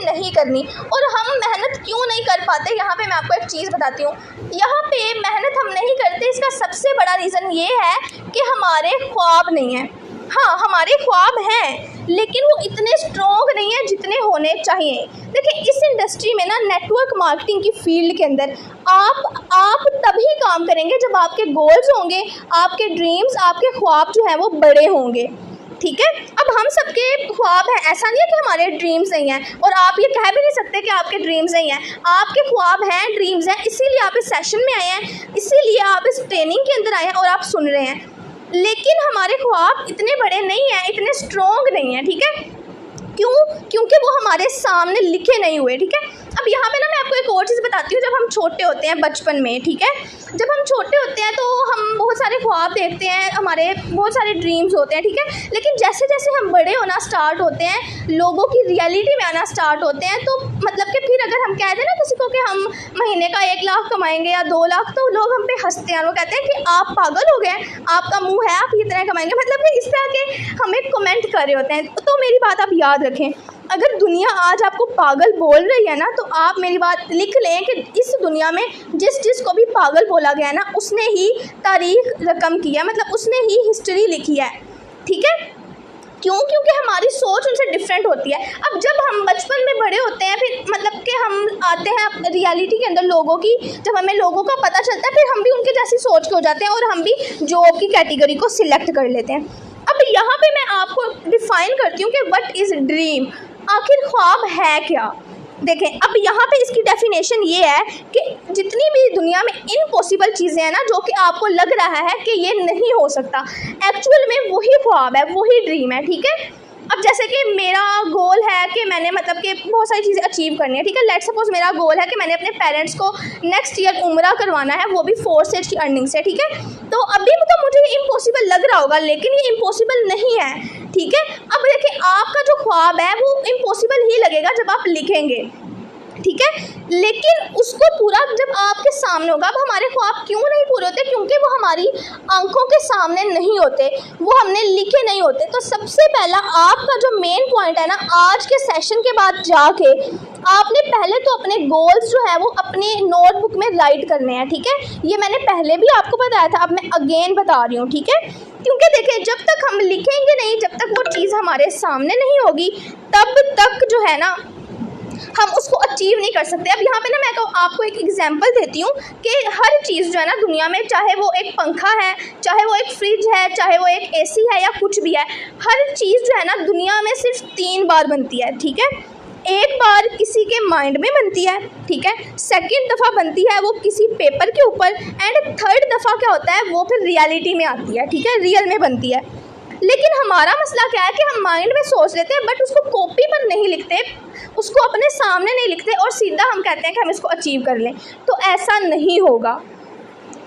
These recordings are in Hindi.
नहीं करनी। और हम मेहनत क्यों नहीं कर पाते, यहाँ पे मैं आपको एक चीज़ बताती हूँ। यहाँ पे मेहनत हम नहीं करते, इसका सबसे बड़ा रीज़न ये है कि हमारे ख्वाब नहीं हैं। हाँ, हमारे ख्वाब हैं लेकिन वो इतने स्ट्रॉन्ग नहीं है जितने होने चाहिए। देखिए, इस इंडस्ट्री में ना, नेटवर्क मार्केटिंग की फील्ड के अंदर आप तभी काम करेंगे जब आपके गोल्स होंगे, आपके ड्रीम्स, आपके ख्वाब जो हैं वो बड़े होंगे। ठीक है, अब हम सबके ख्वाब हैं, ऐसा नहीं है कि हमारे ड्रीम्स नहीं हैं, और आप ये कह भी नहीं सकते कि आपके ड्रीम्स नहीं हैं। आपके ख्वाब हैं, ड्रीम्स हैं, इसीलिए आप इस सेशन में आए हैं, इसीलिए आप इस ट्रेनिंग के अंदर आए हैं और आप सुन रहे हैं। लेकिन हमारे ख्वाब इतने बड़े नहीं हैं, इतने स्ट्रॉन्ग नहीं हैं। ठीक है, क्यों? क्योंकि वो हमारे सामने लिखे नहीं हुए। ठीक है, अब यहाँ पे ना मैं आपको एक और चीज़ बताती हूँ। जब हम छोटे होते हैं बचपन में, ठीक है, जब हम छोटे होते हैं तो हम बहुत सारे ख्वाब देखते हैं, हमारे बहुत सारे ड्रीम्स होते हैं। ठीक है, लेकिन जैसे जैसे हम बड़े होना स्टार्ट होते हैं, लोगों की रियलिटी में आना स्टार्ट होते हैं, तो मतलब कि फिर अगर हम कह दें ना किसी को कि हम महीने का 1 लाख कमाएंगे या 2 लाख, तो लोग हम पे हंसते हैं। वो कहते हैं कि आप पागल हो गए, आपका मुँह है, आप इतना कमाएंगे, मतलब कि इस तरह के हमें कमेंट कर रहे होते हैं। तो मेरी बात आप याद रखें, अगर दुनिया आज आपको पागल बोल रही है ना, तो आप मेरी बात लिख लें कि इस दुनिया में जिस को भी पागल बोला गया है ना, उसने ही तारीख रकम की है, मतलब उसने ही हिस्ट्री लिखी है। ठीक है, क्यों? क्योंकि हमारी सोच उनसे डिफरेंट होती है। अब जब हम बचपन में बड़े होते हैं, फिर मतलब कि हम आते हैं रियलिटी के अंदर लोगों की, जब हमें लोगों का पता चलता है, फिर हम भी उनके जैसी सोच के हो जाते हैं और हम भी जॉब की कैटेगरी को सिलेक्ट कर लेते हैं। अब यहाँ पे मैं आपको डिफ़ाइन करती हूँ कि व्हाट इज़ ड्रीम, आखिर ख्वाब है क्या। देखें, अब यहाँ पे इसकी डेफिनेशन ये है कि जितनी भी दुनिया में इम्पॉसिबल चीज़ें हैं ना, जो कि आपको लग रहा है कि ये नहीं हो सकता, एक्चुअल में वही ख्वाब है, वही ड्रीम है। ठीक है, अब जैसे कि मेरा गोल है कि मैंने मतलब कि बहुत सारी चीज़ें अचीव करनी है। ठीक है, लेट सपोज मेरा गोल है कि मैंने अपने पेरेंट्स को नेक्स्ट ईयर उम्रा करवाना है, वो भी 4 स्टेज की अर्निंग से। ठीक है, तो अभी तो मुझे इम्पॉसिबल लग रहा होगा, लेकिन ये इम्पॉसिबल नहीं है। ठीक है, अब देखिए, आपका जो ख्वाब है वो इम्पॉसिबल ही लगेगा जब आप लिखेंगे। ठीक है, लेकिन उसको पूरा जब आपके सामने होगा। अब हमारे ख्वाब क्यों नहीं पूरे होते? क्योंकि वो हमारी आंखों के सामने नहीं होते, वो हमने लिखे नहीं होते। तो सबसे पहला आपका जो मेन पॉइंट है ना, आज के सेशन के बाद जाके आपने पहले तो अपने गोल्स जो है वो अपने नोटबुक में राइट करने हैं। ठीक है, ये मैंने पहले भी आपको बताया था, अब मैं अगेन बता रही हूँ। ठीक है, क्योंकि देखिए, जब तक हम लिखेंगे नहीं, जब तक वो चीज़ हमारे सामने नहीं होगी, तब तक जो है ना हम उसको अचीव नहीं कर सकते। अब यहाँ पे ना मैं आपको एक एग्जांपल देती हूँ कि हर चीज़ जो है ना दुनिया में, चाहे वो एक पंखा है, चाहे वो एक फ्रिज है, चाहे वो एक एसी है या कुछ भी है, हर चीज़ जो है ना दुनिया में सिर्फ 3 बार बनती है। ठीक है, एक बार किसी के माइंड में बनती है। ठीक है, सेकंड दफ़ा बनती है वो किसी पेपर के ऊपर, एंड थर्ड दफ़ा क्या होता है, वो फिर रियलिटी में आती है। ठीक है, रियल में बनती है। लेकिन हमारा मसला क्या है कि हम माइंड में सोच लेते हैं, बट उसको कॉपी पर नहीं लिखते, उसको अपने सामने नहीं लिखते, और सीधा हम कहते हैं कि हम इसको अचीव कर लें। तो ऐसा नहीं होगा।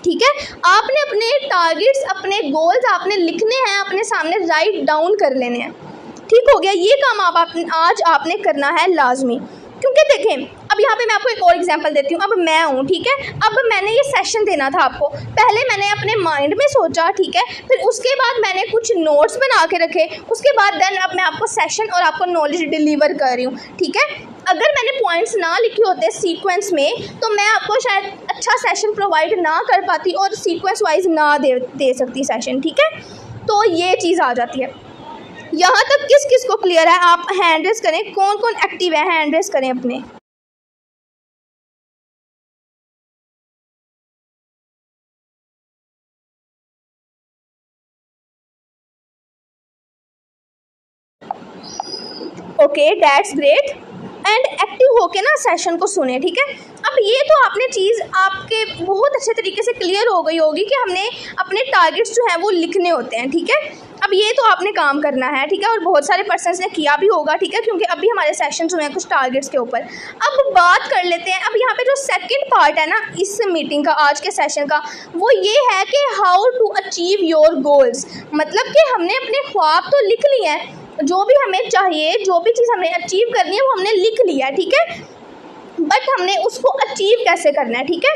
ठीक है, आपने अपने टारगेट्स, अपने गोल्स आपने लिखने हैं, अपने सामने राइट डाउन कर लेने हैं। ठीक हो गया, ये काम आज आपने करना है लाजमी। क्योंकि देखें, अब यहाँ पे मैं आपको एक और एग्जांपल देती हूँ। अब मैं हूँ, ठीक है, अब मैंने ये सेशन देना था आपको, पहले मैंने अपने माइंड में सोचा। ठीक है, फिर उसके बाद मैंने कुछ नोट्स बना के रखे, उसके बाद देन अब मैं आपको सेशन और आपको नॉलेज डिलीवर कर रही हूँ। ठीक है, अगर मैंने पॉइंट्स ना लिखे होते सीक्वेंस में, तो मैं आपको शायद अच्छा सेशन प्रोवाइड ना कर पाती और सीक्वेंस वाइज ना दे सकती सेशन। ठीक है, तो ये चीज़ आ जाती है। यहाँ तक किस किस को क्लियर है? आप हैंड रेस करें, कौन कौन एक्टिव है, हैंड रेस करें अपने। Okay, that's great. And active होके ना सेशन को सुने। ठीक है, अब ये तो आपने चीज़ आपके बहुत अच्छे तरीके से क्लियर हो गई होगी कि हमने अपने टारगेट्स जो हैं वो लिखने होते हैं। ठीक है, अब ये तो आपने काम करना है। ठीक है, और बहुत सारे पर्सन्स ने किया भी होगा। ठीक है, क्योंकि अभी हमारे सेशंस हुए हैं कुछ टारगेट्स के ऊपर। अब बात कर लेते हैं, अब यहाँ पे जो सेकंड पार्ट है ना इस मीटिंग का, आज के सेशन का, वो ये है कि how to achieve your goals. मतलब कि हमने अपने ख्वाब तो लिख लिए हैं, जो भी हमें चाहिए, जो भी चीज़ हमें अचीव करनी है वो हमने लिख लिया है। ठीक है, बट हमने उसको अचीव कैसे करना है। ठीक है,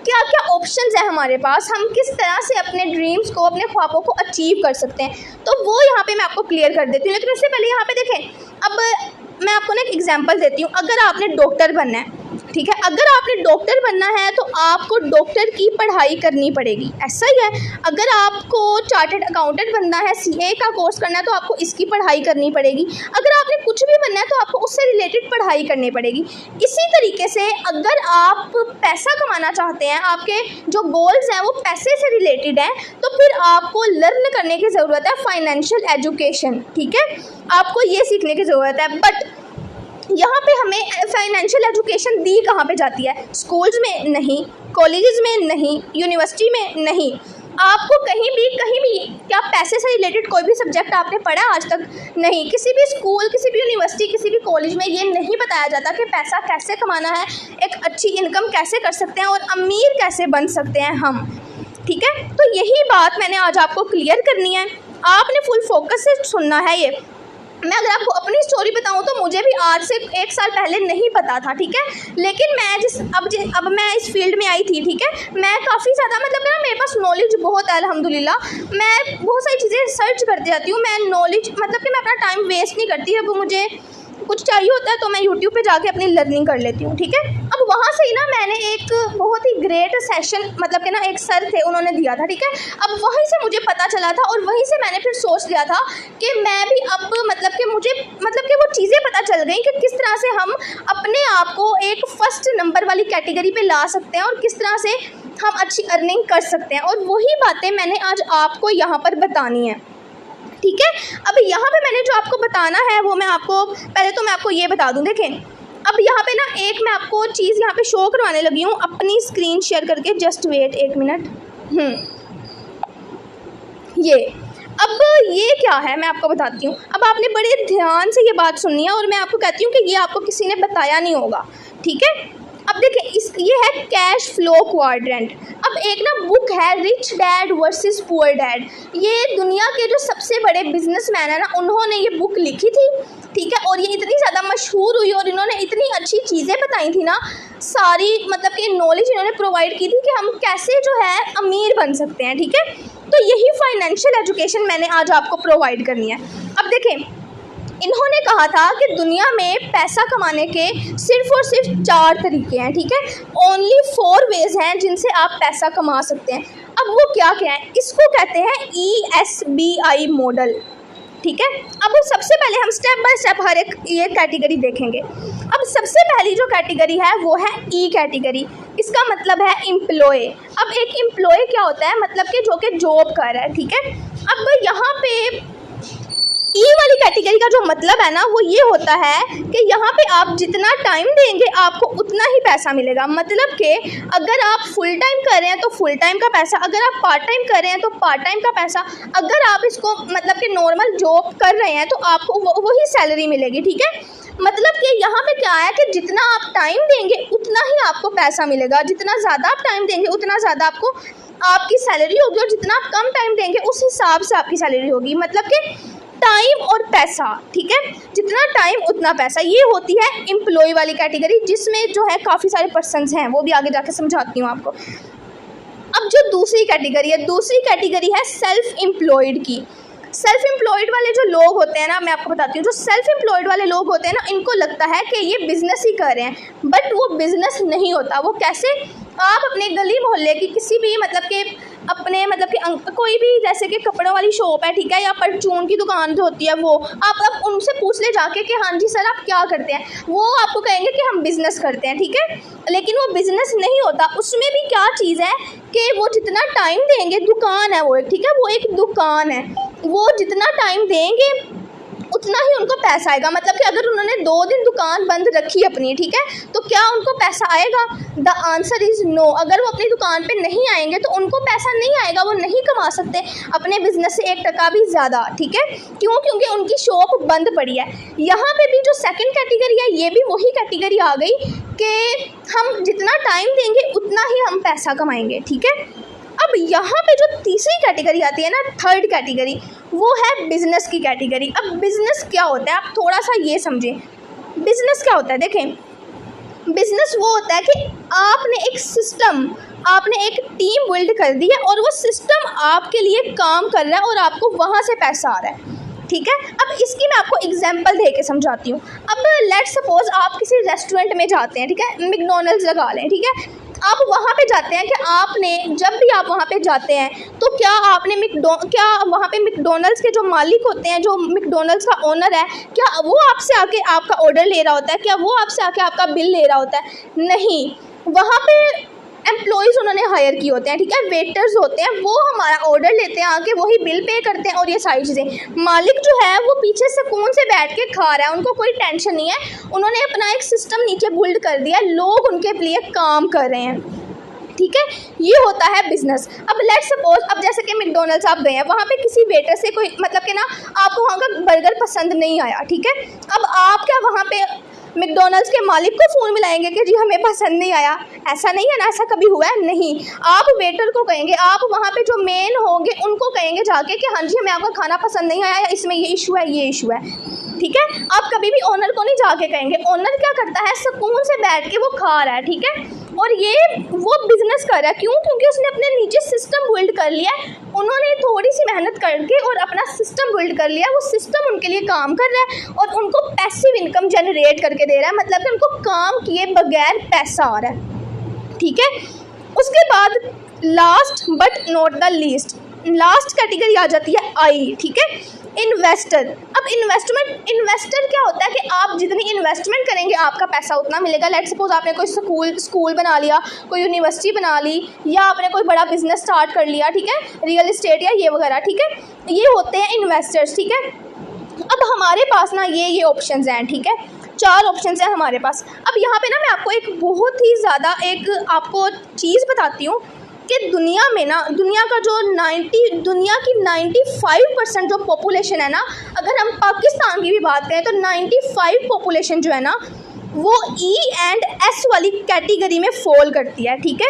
क्या क्या ऑप्शंस है हमारे पास, हम किस तरह से अपने ड्रीम्स को, अपने ख्वाबों को अचीव कर सकते हैं, तो वो यहाँ पे मैं आपको क्लियर कर देती हूँ। लेकिन उससे पहले यहाँ पे देखें, अब मैं आपको ना एक एग्जांपल देती हूँ। अगर आपने डॉक्टर बनना है, ठीक है, अगर आपने डॉक्टर बनना है तो आपको डॉक्टर की पढ़ाई करनी पड़ेगी, ऐसा ही है। अगर आपको चार्टर्ड अकाउंटेंट बनना है, सीए का कोर्स करना है तो आपको इसकी पढ़ाई करनी पड़ेगी। अगर आपने कुछ भी बनना है तो आपको उससे रिलेटेड पढ़ाई करनी पड़ेगी। इसी तरीके से अगर आप पैसा कमाना चाहते हैं, आपके जो गोल्स हैं वो पैसे से रिलेटेड हैं, तो फिर आपको लर्न करने की ज़रूरत है फाइनेंशियल एजुकेशन, ठीक है, आपको ये सीखने की ज़रूरत है। बट यहाँ पे हमें फाइनेंशियल एजुकेशन दी कहाँ पे जाती है? स्कूल्स में नहीं, कॉलेजेस में नहीं, यूनिवर्सिटी में नहीं, आपको कहीं भी क्या पैसे से रिलेटेड कोई भी सब्जेक्ट आपने पढ़ा आज तक? नहीं। किसी भी स्कूल, किसी भी यूनिवर्सिटी, किसी भी कॉलेज में ये नहीं बताया जाता कि पैसा कैसे कमाना है, एक अच्छी इनकम कैसे कर सकते हैं और अमीर कैसे बन सकते हैं हम, ठीक है। तो यही बात मैंने आज आपको क्लियर करनी है, आपने फुल फोकस से सुनना है ये। मैं अगर आपको अपनी स्टोरी बताऊं तो मुझे भी आज से 1 साल पहले नहीं पता था, ठीक है, लेकिन मैं अब मैं इस फील्ड में आई थी, ठीक है, मैं काफ़ी ज़्यादा मतलब ना मेरे पास नॉलेज बहुत है अल्हम्दुलिल्लाह। मैं बहुत सारी चीज़ें सर्च करती जाती हूँ, मैं नॉलेज मतलब कि मैं अपना टाइम वेस्ट नहीं करती। अब मुझे कुछ चाहिए होता है तो मैं यूट्यूब पे जाके अपनी लर्निंग कर लेती हूँ, ठीक है। अब वहाँ से ही ना मैंने एक बहुत ही ग्रेट सेशन मतलब कि ना एक सर थे, उन्होंने दिया था, ठीक है। अब वहीं से मुझे पता चला था और वहीं से मैंने फिर सोच लिया था कि मैं भी अब मतलब कि मुझे मतलब कि वो चीज़ें पता चल गई कि किस तरह से हम अपने आप को एक फर्स्ट नंबर वाली कैटेगरी पे ला सकते हैं और किस तरह से हम अच्छी अर्निंग कर सकते हैं, और वही बातें मैंने आज आपको यहाँ पर बतानी है, ठीक है। अब यहाँ पे मैंने जो आपको बताना है वो मैं आपको पहले तो मैं आपको ये बता दूँ। देखें, अब यहाँ पे ना एक मैं आपको चीज़ यहाँ पे शो करवाने लगी हूँ अपनी स्क्रीन शेयर करके, जस्ट वेट 1 मिनट। ये क्या है मैं आपको बताती हूँ। अब आपने बड़े ध्यान से ये बात सुननी है और मैं आपको कहती हूँ कि ये आपको किसी ने बताया नहीं होगा, ठीक है। अब देखिए ये है कैश फ्लो क्वाड्रेंट। अब एक ना बुक है rich dad versus poor dad, ये दुनिया के जो सबसे बड़े बिजनेसमैन है ना उन्होंने ये बुक लिखी थी, ठीक है, और ये इतनी ज़्यादा मशहूर हुई और इन्होंने इतनी अच्छी चीज़ें बताई थी ना, सारी मतलब कि नॉलेज इन्होंने प्रोवाइड की थी कि हम कैसे जो है अमीर बन सकते हैं, ठीक है। तो यही फाइनेंशियल एजुकेशन मैंने आज आपको प्रोवाइड करनी है। अब देखें, इन्होंने कहा था कि दुनिया में पैसा कमाने के सिर्फ और सिर्फ 4 तरीके हैं, ठीक है, ओनली 4 वेज हैं जिनसे आप पैसा कमा सकते हैं। अब वो क्या क्या है? इसको कहते हैं ESBI मॉडल, ठीक है। अब सबसे पहले हम स्टेप बाय स्टेप हर एक ये कैटेगरी देखेंगे। अब सबसे पहली जो कैटेगरी है वो है ई कैटेगरी, इसका मतलब है एम्प्लॉय। अब एक एम्प्लॉय क्या होता है? मतलब कि जो कि जॉब कर रहा है, ठीक है। अब यहाँ पे ई वाली कैटेगरी का जो मतलब है ना वो ये होता है कि यहाँ पे आप जितना टाइम देंगे आपको उतना ही पैसा मिलेगा। मतलब कि अगर आप फुल टाइम कर रहे हैं तो फुल टाइम का पैसा, अगर आप पार्ट टाइम कर रहे हैं तो पार्ट टाइम का पैसा, अगर आप इसको मतलब कि नॉर्मल जॉब कर रहे हैं तो आपको वही सैलरी मिलेगी, ठीक है। मतलब कि यहाँ पे क्या है कि जितना आप टाइम देंगे उतना ही आपको पैसा मिलेगा, जितना ज़्यादा आप टाइम देंगे उतना ज़्यादा आपको आपकी सैलरी होगी, और जितना आप कम टाइम देंगे उस हिसाब से आपकी सैलरी होगी। मतलब कि टाइम और पैसा, ठीक है, जितना टाइम उतना पैसा, ये होती है एम्प्लॉय वाली कैटेगरी, जिसमें जो है काफ़ी सारे पर्सन्स हैं, वो भी आगे जाके समझाती हूँ आपको। अब जो दूसरी कैटेगरी है सेल्फ एम्प्लॉयड की। सेल्फ एम्प्लॉयड वाले जो लोग होते हैं ना, मैं आपको बताती हूँ, जो सेल्फ एम्प्लॉयड वाले लोग होते हैं ना, इनको लगता है कि ये बिज़नेस ही कर रहे हैं, बट वो बिज़नेस नहीं होता। वो कैसे? आप अपने गली मोहल्ले की किसी भी मतलब कि अपने मतलब कि कोई भी जैसे कि कपड़ों वाली शॉप है, ठीक है, या परचून की दुकान जो होती है वो आप उनसे पूछ ले जाके कि हाँ जी सर आप क्या करते हैं, वो आपको कहेंगे कि हम बिज़नेस करते हैं, ठीक है, लेकिन वो बिज़नेस नहीं होता। उसमें भी क्या चीज़ है कि वो जितना टाइम देंगे, दुकान है वो एक, ठीक है, वो एक दुकान है, वो जितना टाइम देंगे उतना ही उनको पैसा आएगा। मतलब कि अगर उन्होंने 2 दिन दुकान बंद रखी अपनी, ठीक है, तो क्या उनको पैसा आएगा? The answer is no. अगर वो अपनी दुकान पे नहीं आएंगे तो उनको पैसा नहीं आएगा, वो नहीं कमा सकते अपने बिजनेस से 1 टका भी ज़्यादा, ठीक है। क्यों? क्योंकि उनकी शॉप बंद पड़ी है। यहाँ पे भी जो सेकंड कैटेगरी है ये भी वही कैटेगरी आ गई कि हम जितना टाइम देंगे उतना ही हम पैसा कमाएंगे, ठीक है। अब यहाँ पे जो तीसरी कैटेगरी आती है ना, थर्ड कैटेगरी, वो है बिज़नेस की कैटेगरी। अब बिज़नेस क्या होता है आप थोड़ा सा ये समझें। बिज़नेस क्या होता है? देखें, बिज़नेस वो होता है कि आपने एक सिस्टम, आपने एक टीम बिल्ड कर दी है और वो सिस्टम आपके लिए काम कर रहा है और आपको वहाँ से पैसा आ रहा है, ठीक है। अब इसकी मैं आपको एग्जांपल दे के समझाती हूँ। अब लेट्स सपोज आप किसी रेस्टोरेंट में जाते हैं, ठीक है, मैकडॉनल्ड्स लगा लें, ठीक है। आप वहाँ पे जाते हैं कि आपने जब भी आप वहाँ पे जाते हैं तो क्या वहाँ पे मैकडॉनल्ड्स के जो मालिक होते हैं, जो मैकडॉनल्ड्स का ओनर है, क्या वो आपसे आके आपका ऑर्डर ले रहा होता है? क्या वो आपसे आके आपका बिल ले रहा होता है? नहीं, वहाँ पे एम्प्लॉयज़ उन्होंने हायर किए होते हैं, ठीक है, वेटर्स होते हैं, वो हमारा ऑर्डर लेते हैं, आके वही बिल पे करते हैं और ये सारी चीज़ें। मालिक जो है वो पीछे सुकून से बैठ के खा रहा है, उनको कोई टेंशन नहीं है, उन्होंने अपना एक सिस्टम नीचे बिल्ड कर दिया, लोग उनके लिए काम कर रहे हैं, ठीक है। ये होता है बिजनेस। अब लेट्स सपोज, अब जैसे कि मैकडॉनल्ड्स आप गए हैं, वहाँ पे किसी वेटर से कोई मतलब कि ना आपको वहाँ का बर्गर पसंद नहीं आया, ठीक है। अब आप क्या वहाँ पे मैकडॉनल्ड्स के मालिक को फ़ोन मिलाएंगे कि जी हमें पसंद नहीं आया? ऐसा नहीं है ना, ऐसा कभी हुआ है? नहीं। आप वेटर को कहेंगे, आप वहाँ पे जो मेन होंगे उनको कहेंगे जाके कि हाँ जी हमें आपका खाना पसंद नहीं आया, इसमें ये इशू है, ये इशू है, ठीक है। आप कभी भी ओनर को नहीं जाके कहेंगे। ओनर क्या करता है, सुकून से बैठ के वो खा रहा है, ठीक है, और ये वो बिजनेस कर रहा है। क्यों? क्योंकि उसने अपने नीचे सिस्टम बिल्ड कर लिया है, उन्होंने थोड़ी सी मेहनत करके और अपना सिस्टम बिल्ड कर लिया है, वो सिस्टम उनके लिए काम कर रहा है और उनको पैसिव इनकम जनरेट करके दे रहा है, मतलब कि उनको काम किए बगैर पैसा आ रहा है, ठीक है। उसके बाद last but not the least, last category आ जाती है आई, ठीक है, इन्वेस्टर। अब इन्वेस्टर क्या होता है कि आप जितनी इन्वेस्टमेंट करेंगे आपका पैसा उतना मिलेगा। लेट सपोज आपने कोई स्कूल बना लिया, कोई यूनिवर्सिटी बना ली, या आपने कोई बड़ा बिजनेस स्टार्ट कर लिया, ठीक है, रियल इस्टेट या ये वगैरह, ठीक है, ये होते हैं इन्वेस्टर्स, ठीक है। अब हमारे पास ना ये ऑप्शंस हैं, ठीक है, 4 ऑप्शंस हैं हमारे पास। अब यहाँ पे ना मैं आपको एक बहुत ही ज़्यादा एक आपको चीज़ बताती हूँ कि दुनिया में ना, दुनिया की 95% जो पॉपुलेशन है ना, अगर हम पाकिस्तान की भी बात करें तो 95 पॉपुलेशन जो है ना वो ई एंड एस वाली कैटेगरी में फॉल करती है, ठीक है,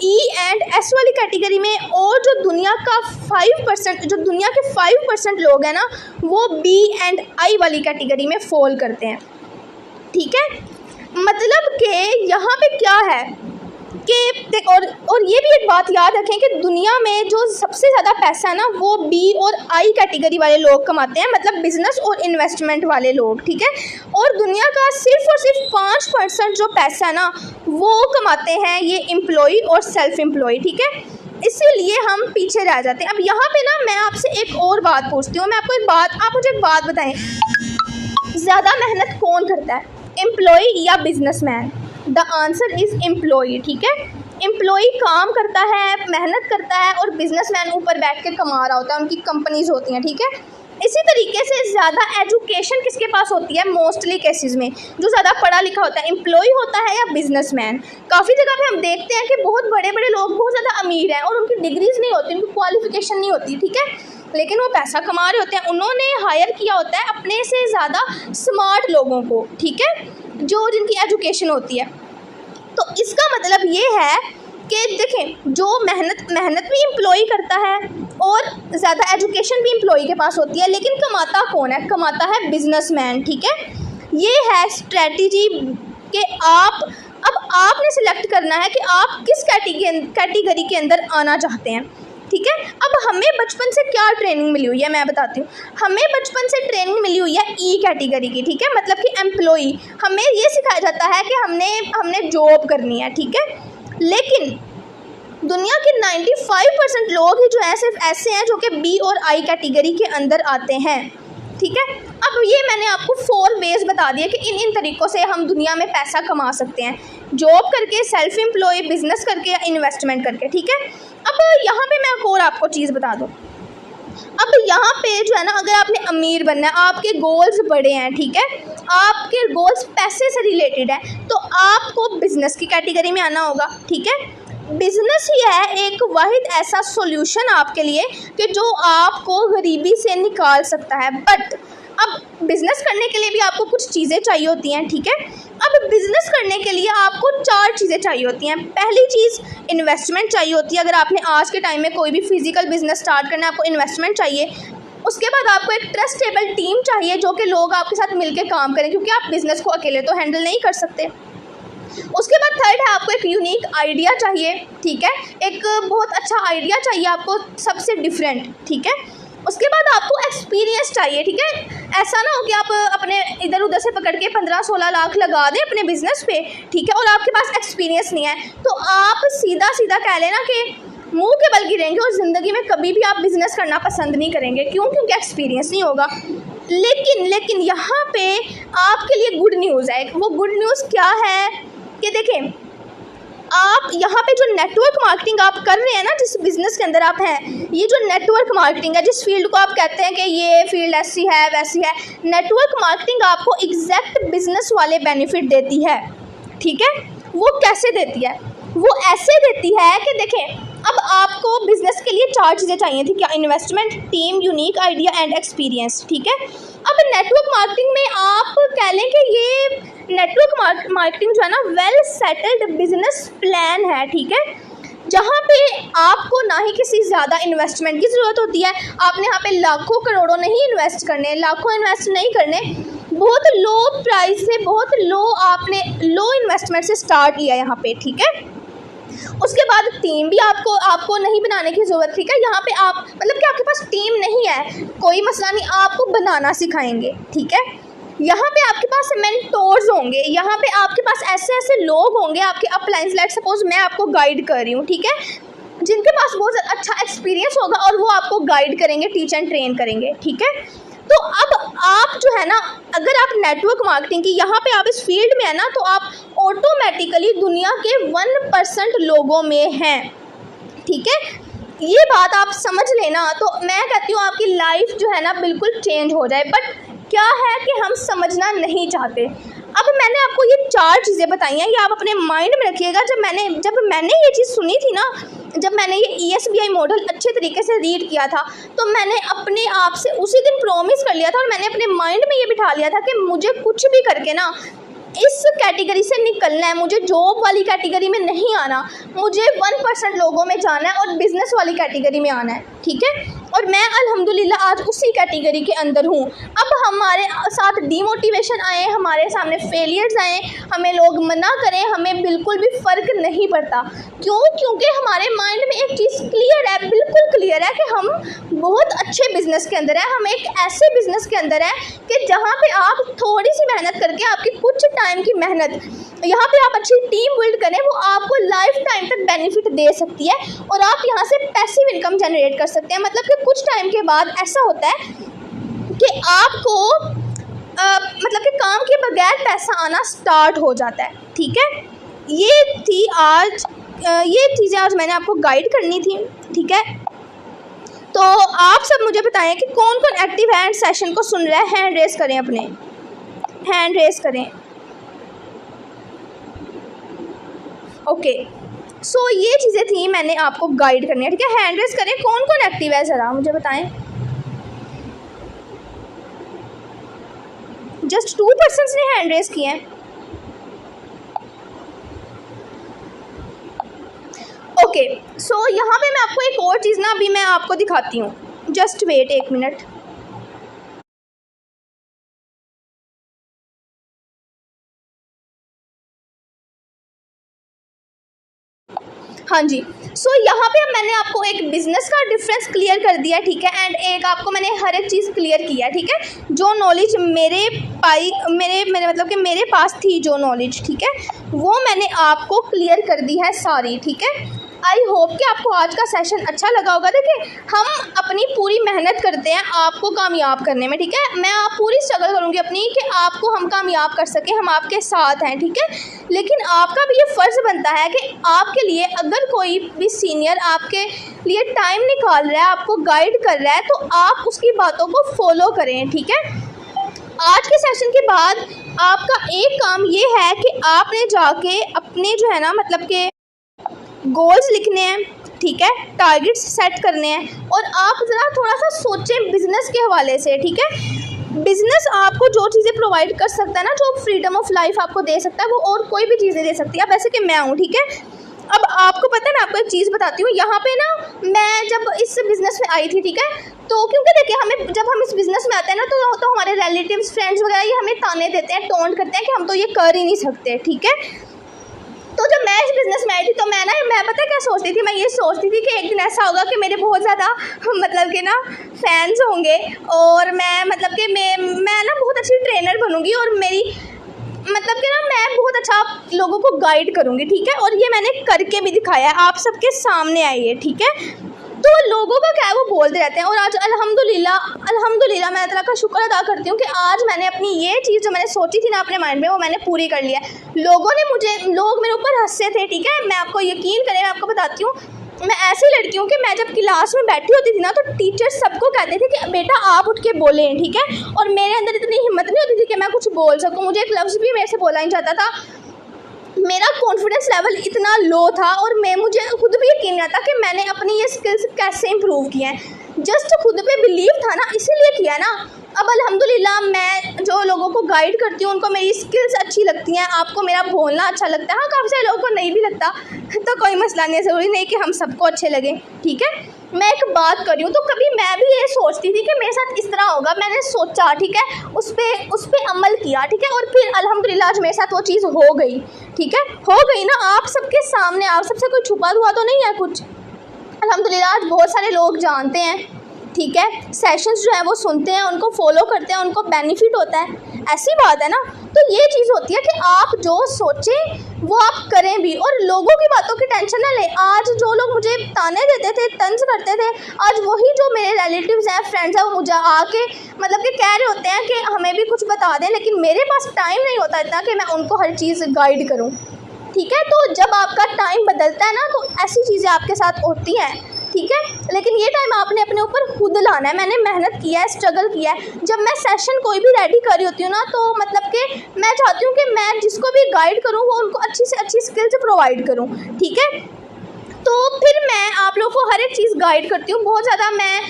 ई एंड एस वाली कैटेगरी में। और जो दुनिया के 5% लोग हैं ना वो बी एंड आई वाली कैटेगरी में फॉल करते हैं, ठीक है। मतलब कि यहाँ पे क्या है कि और ये भी एक बात याद रखें कि दुनिया में जो सबसे ज़्यादा पैसा है ना वो बी और आई कैटेगरी वाले लोग कमाते हैं, मतलब बिजनेस और इन्वेस्टमेंट वाले लोग, ठीक है। और दुनिया का सिर्फ और सिर्फ 5% जो पैसा है ना वो कमाते हैं ये एम्प्लॉय और सेल्फ एम्प्लॉय, ठीक है, इसीलिए हम पीछे रह जाते हैं। अब यहाँ पे ना मैं आपसे एक और बात पूछती हूँ, आप मुझे एक बात बताएं, ज़्यादा मेहनत कौन करता है, एम्प्लॉय या businessman? The answer is employ, ठीक है। एम्प्लॉय काम करता है, मेहनत करता है, और बिजनेसमैन ऊपर बैठ के कमा रहा होता है, उनकी कंपनीज होती हैं, ठीक है। इसी तरीके से ज़्यादा एजुकेशन किसके पास होती है मोस्टली केसेस में? जो ज़्यादा पढ़ा लिखा होता है, एम्प्लॉय होता है या बिजनेसमैन? काफ़ी जगह पे हम देखते हैं कि बहुत बड़े बड़े लोग बहुत ज़्यादा अमीर हैं और उनकी डिग्रीज नहीं होती, उनकी क्वालिफिकेशन नहीं होती, ठीक है, लेकिन वो पैसा कमा रहे होते हैं। उन्होंने हायर किया होता है अपने से ज़्यादा स्मार्ट लोगों को, ठीक है, जिनकी एजुकेशन होती है। तो इसका मतलब ये है कि देखें, जो मेहनत भी एम्प्लॉय करता है और ज़्यादा एजुकेशन भी एम्प्लॉय के पास होती है, लेकिन कमाता कौन है? कमाता है बिजनेसमैन, ठीक है। ये है स्ट्रेटजी कि अब आपने सिलेक्ट करना है कि आप किस कैटेगरी के अंदर आना चाहते हैं, ठीक है। अब हमें बचपन से क्या ट्रेनिंग मिली हुई है मैं बताती हूँ। हमें बचपन से ट्रेनिंग मिली हुई है ई कैटेगरी की, ठीक है, मतलब कि एम्प्लॉय। हमें ये सिखाया जाता है कि हमने जॉब करनी है, ठीक है। लेकिन दुनिया के 95% लोग ही जो है सिर्फ ऐसे हैं जो कि बी और आई कैटेगरी के अंदर आते हैं, ठीक है। अब ये मैंने आपको 4 वेज बता दिए कि इन तरीक़ों से हम दुनिया में पैसा कमा सकते हैं, जॉब करके, सेल्फ एम्प्लॉय, बिजनेस करके या इन्वेस्टमेंट करके, ठीक है। अब यहाँ पे मैं एक और आपको चीज़ बता दूँ। अब यहाँ पे जो है ना, अगर आपने अमीर बनना है, आपके गोल्स बड़े हैं, ठीक है, आपके गोल्स पैसे से रिलेटेड है, तो आपको बिजनेस की कैटेगरी में आना होगा, ठीक है। बिजनेस ही है एक वाहिद ऐसा सॉल्यूशन आपके लिए कि जो आपको गरीबी से निकाल सकता है। बट अब बिज़नेस करने के लिए भी आपको कुछ चीज़ें चाहिए होती हैं, ठीक है। अब बिज़नेस करने के लिए आपको 4 चीज़ें चाहिए होती हैं। पहली चीज़ इन्वेस्टमेंट चाहिए होती है। अगर आपने आज के टाइम में कोई भी फिजिकल बिजनेस स्टार्ट करना है, आपको इन्वेस्टमेंट चाहिए। उसके बाद आपको एक ट्रस्टेबल टीम चाहिए जो कि लोग आपके साथ मिलकर काम करें, क्योंकि आप बिज़नेस को अकेले तो हैंडल नहीं कर सकते। उसके बाद थर्ड है, आपको एक यूनिक आइडिया चाहिए, ठीक है, एक बहुत अच्छा आइडिया चाहिए आपको, सबसे डिफरेंट, ठीक है। उसके बाद आपको एक्सपीरियंस चाहिए, ठीक है। ऐसा ना हो कि आप अपने इधर उधर से पकड़ के 15-16 लाख लगा दें अपने बिजनेस पे, ठीक है, और आपके पास एक्सपीरियंस नहीं है, तो आप सीधा सीधा कह लेना कि मुंह के बल गिरेंगे और ज़िंदगी में कभी भी आप बिज़नेस करना पसंद नहीं करेंगे। क्यों? क्योंकि एक्सपीरियंस नहीं होगा। लेकिन यहाँ पे आपके लिए गुड न्यूज़ है। वो गुड न्यूज़ क्या है कि देखें, आप यहाँ पे जो नेटवर्क मार्केटिंग आप कर रहे हैं ना, जिस बिज़नेस के अंदर आप हैं, ये जो नेटवर्क मार्केटिंग है, जिस फील्ड को आप कहते हैं कि ये फील्ड ऐसी है वैसी है, नेटवर्क मार्केटिंग आपको एग्जैक्ट बिजनेस वाले बेनिफिट देती है, ठीक है। वो कैसे देती है? वो ऐसे देती है कि देखें, अब आपको बिजनेस के लिए 4 चीज़ें चाहिए थी, क्या? Investment, team, unique idea and experience, ठीक है। अब नेटवर्क मार्केटिंग में आप कह लें कि ये नेटवर्क मार्केटिंग जो है ना, वेल सेटल्ड बिजनेस प्लान है, ठीक है, जहाँ पे आपको ना ही किसी ज़्यादा इन्वेस्टमेंट की ज़रूरत होती है। आपने यहाँ पे लाखों करोड़ों नहीं इन्वेस्ट करने, लाखों इन्वेस्ट नहीं करने, बहुत लो प्राइस से, बहुत लो आपने लो इन्वेस्टमेंट से स्टार्ट किया यहाँ पे, ठीक है। उसके बाद टीम भी आपको नहीं बनाने की ज़रूरत, ठीक है। यहाँ पे आप मतलब कि आपके पास टीम नहीं है, कोई मसला नहीं, आपको बनाना सिखाएंगे, ठीक है। यहाँ पे आपके पास मेंटोर्स होंगे, यहाँ पे आपके पास ऐसे ऐसे लोग होंगे आपके अपलाइंस, लाइक सपोज मैं आपको गाइड कर रही हूँ, ठीक है, जिनके पास बहुत अच्छा एक्सपीरियंस होगा और वो आपको गाइड करेंगे, टीच एंड ट्रेन करेंगे, ठीक है। तो अब आप जो है ना, अगर आप नेटवर्क मार्केटिंग की यहाँ पे आप इस फील्ड में है ना, तो आप ऑटोमेटिकली दुनिया के 1% लोगों में हैं, ठीक है। ये बात आप समझ लेना, तो मैं कहती हूँ आपकी लाइफ जो है ना बिल्कुल चेंज हो जाए। बट क्या है कि हम समझना नहीं चाहते। अब मैंने आपको ये 4 चीज़ें बताई हैं, ये आप अपने माइंड में रखिएगा। जब मैंने ये चीज़ सुनी थी ना, जब मैंने ये ESBI मॉडल अच्छे तरीके से रीड किया था, तो मैंने अपने आप से उसी दिन प्रॉमिस कर लिया था और मैंने अपने माइंड में ये बिठा लिया था कि मुझे कुछ भी करके ना इस कैटेगरी से निकलना है, मुझे जॉब वाली कैटेगरी में नहीं आना, मुझे 1% लोगों में जाना है और बिज़नेस वाली कैटेगरी में आना है, ठीक है। और मैं अल्हम्दुलिल्लाह आज उसी कैटेगरी के अंदर हूँ। अब हमारे साथ डीमोटिवेशन आए, हमारे सामने फेलियर्स आए, हमें लोग मना करें, हमें बिल्कुल भी फ़र्क नहीं पड़ता। क्यों? क्योंकि हमारे माइंड में एक चीज़ क्लियर है, बिल्कुल क्लियर है कि हम बहुत अच्छे बिज़नेस के अंदर है, हम एक ऐसे बिज़नेस के अंदर है कि जहाँ पे आप थोड़ी सी मेहनत करके, आपकी कुछ टाइम की मेहनत, यहाँ पे आप अच्छी टीम बिल्ड करें, वो आपको लाइफ टाइम तक बेनिफिट दे सकती है और आप यहाँ से पैसिव इनकम जनरेट कर सकते हैं। मतलब कि कुछ टाइम के बाद ऐसा होता है कि आपको मतलब कि काम के बगैर पैसा आना स्टार्ट हो जाता है, ठीक है। ये चीज़ें आज मैंने आपको गाइड करनी थी, ठीक है। तो आप सब मुझे बताएं कि कौन कौन एक्टिव है एंड सेशन को सुन रहा है। हैंड रेस करें, अपने हैंड रेस करें। ओके, सो ये चीज़ें थी मैंने आपको गाइड करनी है, ठीक है। हैंड रेस करें, कौन कौन एक्टिव है ज़रा मुझे बताएं। जस्ट 2 पर्सन्स ने हैंड रेस किए हैं। ओके, सो यहाँ पे मैं आपको एक और चीज़ ना अभी मैं आपको दिखाती हूँ। Just wait 1 minute. हाँ जी, सो यहाँ पे मैंने आपको एक बिज़नेस का डिफरेंस क्लियर कर दिया, ठीक है, एंड एक आपको मैंने हर एक चीज़ क्लियर किया, ठीक है। जो नॉलेज मेरे मतलब कि मेरे पास थी, जो नॉलेज, ठीक है, वो मैंने आपको क्लियर कर दी है सारी, ठीक है। आई होप कि आपको आज का सेशन अच्छा लगा होगा। देखिए, हम अपनी पूरी मेहनत करते हैं आपको कामयाब करने में, ठीक है। मैं आप पूरी स्ट्रगल करूँगी अपनी कि आपको हम कामयाब कर सकें, हम आपके साथ हैं, ठीक है। लेकिन आपका भी ये फ़र्ज़ बनता है कि आपके लिए अगर कोई भी सीनियर आपके लिए टाइम निकाल रहा है, आपको गाइड कर रहा है, तो आप उसकी बातों को फॉलो करें, ठीक है। आज के सेशन के बाद आपका एक काम ये है कि आपने जाके अपने जो है ना मतलब के गोल्स लिखने हैं, ठीक है, टारगेट्स सेट करने हैं, और आप ज़रा थोड़ा सा सोचें बिज़नेस के हवाले से, ठीक है। बिज़नेस आपको जो चीज़ें प्रोवाइड कर सकता है ना, जो फ्रीडम ऑफ लाइफ आपको दे सकता है, वो और कोई भी चीज़ें दे सकती है। अब ऐसे कि मैं हूँ, ठीक है। अब आपको पता है, मैं आपको एक चीज़ बताती हूँ। यहाँ पे ना मैं जब इस बिज़नेस में आई थी, ठीक है, तो क्योंकि देखिए हमें जब हम इस बिज़नेस में आते हैं ना, तो हमारे रिलेटिव्स, फ्रेंड्स वगैरह ये हमें ताने देते हैं, टोंट करते हैं कि हम तो ये कर ही नहीं सकते, ठीक है। तो जब मैं इस बिज़नेस में आई थी तो मैं पता क्या सोचती थी, मैं ये सोचती थी कि एक दिन ऐसा होगा कि मेरे बहुत ज़्यादा मतलब कि ना फैंस होंगे और मैं मतलब कि मैं ना बहुत अच्छी ट्रेनर बनूँगी और मेरी मतलब कि ना मैं बहुत अच्छा लोगों को गाइड करूँगी, ठीक है। और ये मैंने करके भी दिखाया है, आप सबके सामने आई है, ठीक है। तो लोगों का क्या है, वो बोलते रहते हैं। और आज अल्हम्दुलिल्लाह मैं अल्लाह का शुक्र अदा करती हूँ कि आज मैंने अपनी ये चीज़ जो मैंने सोची थी ना अपने माइंड में, वो मैंने पूरी कर लिया है। लोग मेरे ऊपर हंसते थे, ठीक है। मैं आपको यकीन करें, मैं आपको बताती हूँ, मैं ऐसी लड़की हूँ कि मैं जब क्लास में बैठी होती थी ना तो टीचर सबको कहते थे कि बेटा आप उठ के बोलें, ठीक है। और मेरे अंदर इतनी हिम्मत नहीं होती थी कि मैं कुछ बोल सकूँ, मुझे एक लफ्ज़ भी मेरे से बोला नहीं जाता था। मेरा कॉन्फिडेंस लेवल इतना लो था और मुझे खुद भी यकीन नहीं आता कि मैंने अपनी ये स्किल्स कैसे इंप्रूव किए हैं। जस्ट खुद पे बिलीव था ना, इसीलिए किया ना। अब अल्हम्दुलिल्लाह मैं जो लोगों को गाइड करती हूँ उनको मेरी स्किल्स अच्छी लगती हैं, आपको मेरा बोलना अच्छा लगता है। हाँ, काफ़ी सारे लोगों को नहीं भी लगता तो कोई मसला नहीं है, ज़रूरी नहीं कि हम सबको अच्छे लगें, ठीक है। मैं एक बात कर रही हूँ, तो कभी मैं भी ये सोचती थी कि मेरे साथ इस तरह होगा, मैंने सोचा, ठीक है, उस पर अमल किया, ठीक है। और फिर अल्हम्दुलिल्लाह आज मेरे साथ वो चीज़ हो गई, ठीक है, हो गई ना आप सबके सामने, आप सबसे कोई छुपा हुआ तो नहीं है कुछ। अल्हम्दुलिल्लाह आज बहुत सारे लोग जानते हैं, ठीक है, सेशंस जो है वो सुनते हैं, उनको फॉलो करते हैं, उनको बेनिफिट होता है, ऐसी बात है ना। तो ये चीज़ होती है कि आप जो सोचें वो आप करें भी, और लोगों की बातों की टेंशन ना लें। आज जो लोग मुझे ताने देते थे, तंज करते थे, आज वही जो मेरे रिलेटिव्स हैं, फ्रेंड्स हैं, वो मुझे आके मतलब कि कह रहे होते हैं कि हमें भी कुछ बता दें, लेकिन मेरे पास टाइम नहीं होता इतना कि मैं उनको हर चीज़ गाइड करूँ, ठीक है। तो जब आपका टाइम बदलता है ना तो ऐसी चीज़ें आपके साथ होती हैं, ठीक है। लेकिन ये टाइम आपने अपने ऊपर खुद लाना है। मैंने मेहनत किया है, स्ट्रगल किया है। जब मैं सेशन कोई भी रेडी कर रही होती हूँ ना तो मतलब कि मैं चाहती हूँ कि मैं जिसको भी गाइड करूँ वो उनको अच्छी से अच्छी स्किल्स प्रोवाइड करूँ, ठीक है। तो फिर मैं आप लोगों को हर एक चीज़ गाइड करती हूँ। बहुत ज़्यादा मैं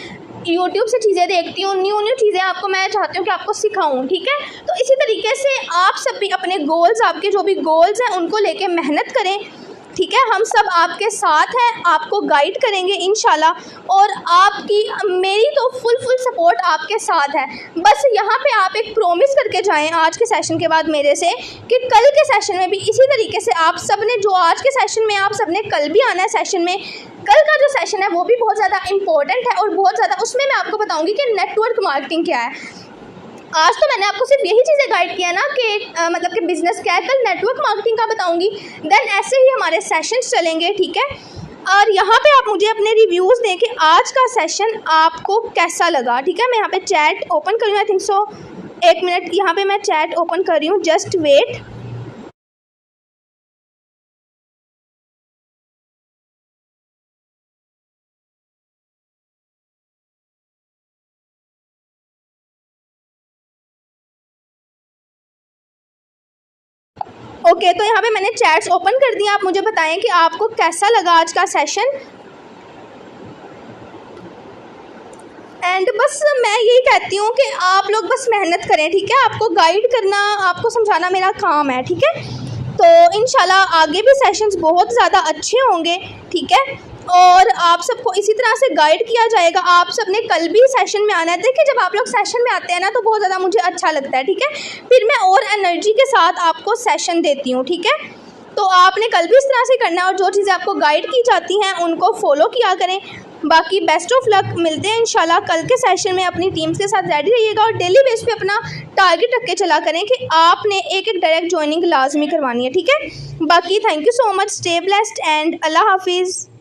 यूट्यूब से चीज़ें देखती हूँ, न्यू चीज़ें आपको मैं चाहती हूँ कि आपको सिखाऊँ, ठीक है। तो इसी तरीके से आप सब भी अपने गोल्स, आपके जो भी गोल्स हैं उनको लेके मेहनत करें, ठीक है। हम सब आपके साथ हैं, आपको गाइड करेंगे इंशाल्लाह, और आपकी मेरी तो फुल सपोर्ट आपके साथ है। बस यहाँ पे आप एक प्रॉमिस करके जाएं आज के सेशन के बाद मेरे से कि कल के सेशन में भी इसी तरीके से आप सब ने, जो आज के सेशन में आप सब ने कल भी आना है सेशन में। कल का जो सेशन है वो भी बहुत ज़्यादा इंपॉर्टेंट है और बहुत ज़्यादा उसमें मैं आपको बताऊँगी कि नेटवर्क मार्केटिंग क्या है। आज तो मैंने आपको सिर्फ यही चीज़ें गाइड किया ना कि मतलब कि बिज़नेस क्या है, कल नेटवर्क मार्केटिंग का बताऊंगी। देन ऐसे ही हमारे सेशंस चलेंगे, ठीक है। और यहाँ पे आप मुझे अपने रिव्यूज़ दें कि आज का सेशन आपको कैसा लगा, ठीक है। मैं यहाँ पे चैट ओपन कर रही हूँ, आई थिंक सो 1 मिनट, यहाँ पे मैं चैट ओपन कर रही हूँ, जस्ट वेट। ओके, तो यहाँ पे मैंने चैट्स ओपन कर दिया। आप मुझे बताएं कि आपको कैसा लगा आज का सेशन। एंड बस मैं यही कहती हूँ कि आप लोग बस मेहनत करें, ठीक है। आपको गाइड करना, आपको समझाना मेरा काम है, ठीक है। तो इंशाल्लाह आगे भी सेशंस बहुत ज़्यादा अच्छे होंगे, ठीक है। और आप सबको इसी तरह से गाइड किया जाएगा। आप सब ने कल भी सेशन में आना है। देखिए, जब आप लोग सेशन में आते हैं ना तो बहुत ज़्यादा मुझे अच्छा लगता है, ठीक है। फिर मैं और एनर्जी के साथ आपको सेशन देती हूँ, ठीक है। तो आपने कल भी इस तरह से करना है और जो चीज़ें आपको गाइड की जाती हैं उनको फॉलो किया करें। बाकी बेस्ट ऑफ लक, मिलते हैं इंशाल्लाह कल के सेशन में। अपनी टीम्स के साथ रेडी रहिएगा और डेली बेस पे अपना टारगेट रख के चला करें कि आपने एक डायरेक्ट ज्वाइनिंग लाजमी करवानी है, ठीक है। बाकी thank you so much, stay blessed and अल्लाह हाफिज़।